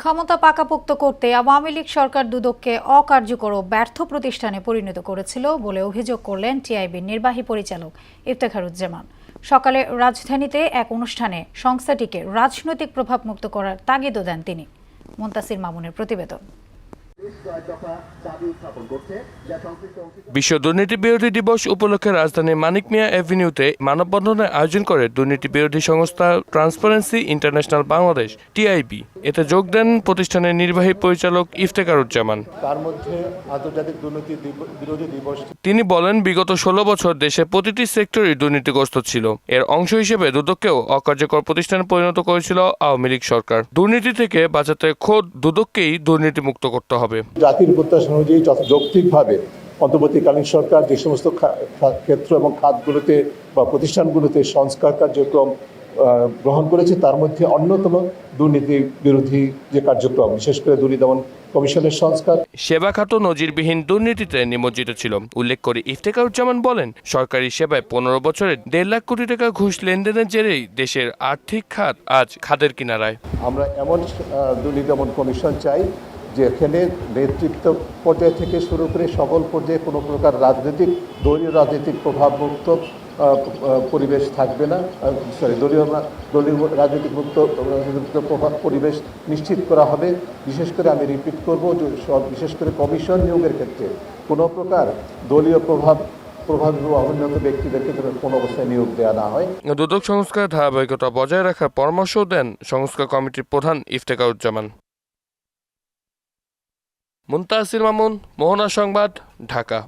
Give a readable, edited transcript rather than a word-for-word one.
ক্ষমতা পাকাপোক্ত করতে আওয়ামী লীগ সরকার দুদককে অকার্যকর ও ব্যর্থ প্রতিষ্ঠানে পরিণত করেছিল বলে অভিযোগ করলেন টিআইবির নির্বাহী পরিচালক ইফতেখারুজ্জামান। সকালে রাজধানীতে এক অনুষ্ঠানে সংস্থাটিকে রাজনৈতিক প্রভাবমুক্ত করার তাগিদও দেন তিনি। মুনতাসির মামুনের প্রতিবেদন। বিশ্ব দুর্নীতি বিরোধী দিবস উপলক্ষে রাজধানীর মানিক মিয়া এভিনিউতে মানববন্ধনের আয়োজন করে দুর্নীতি বিরোধী সংস্থা ট্রান্সপারেন্সি ইন্টারন্যাশনাল বাংলাদেশ টিআইবি। এতে যোগ দেন প্রতিষ্ঠানের নির্বাহী পরিচালক ইফতেখারুজ্জামান। তার মধ্যে আন্তর্জাতিক দুর্নীতি বিরোধী দিবস। তিনি বলেন, বিগত ১৬ বছর দেশে প্রতিটি সেক্টরই দুর্নীতিগ্রস্ত ছিল। এর অংশ হিসেবে দুদককেও অকার্যকর প্রতিষ্ঠানে পরিণত করেছিল আওয়ামী লীগ সরকার। দুর্নীতি থেকে বাঁচাতে খোদ দুদককেই দুর্নীতিমুক্ত করতে হবে। জাতির প্রত্যাশা অনুযায়ী যৌক্তিকভাবে অন্তর্বর্তীকালীন সরকার যে সমস্ত ক্ষেত্র এবং খাতগুলোতে বা প্রতিষ্ঠানগুলোতে সংস্কার কার্যক্রম গ্রহণ করেছে, তার মধ্যে অন্যতম দুর্নীতি বিরোধী যে কার্যক্রম, বিশেষ করে দুর্নীতি দমন কমিশনের সংস্কার। সেবা খাত নজিরবিহীন দুর্নীতিতে নিমজ্জিত ছিল। উল্লেখ করে ইফতেখারুজ্জামান বলেন, সরকারি সেবায় ১৫ বছরে ১.৫ লাখ কোটি টাকা ঘুষ লেনদেনের জেরেই দেশের আর্থিক খাত আজ খাদের কিনারায়। আমরা এমন দুর্নীতি দমন কমিশন চাই যেখানে নেতৃত্ব পর্যায় থেকে শুরু করে সকল পর্যায়ে কোনো প্রকার দলীয় রাজনৈতিক প্রভাবমুক্ত পরিবেশ থাকবে না। দলীয় রাজনৈতিক মুক্ত পরিবেশ নিশ্চিত করা হবে। বিশেষ করে আমি রিপিট করব যে বিশেষ করে কমিশন নিয়োগের ক্ষেত্রে কোনো প্রকার দলীয় প্রভাবী অবনত ব্যক্তিদেরকে কোনো অবস্থায় নিয়োগ দেওয়া না হয়। দুদক সংস্কার ধারাবাহিকতা বজায় রাখার পরামর্শ দেন সংস্কার কমিটির প্রধান ইফতেখারুজ্জামান। মুনতাসির মামুন, মোহনা সংবাদ, ঢাকা।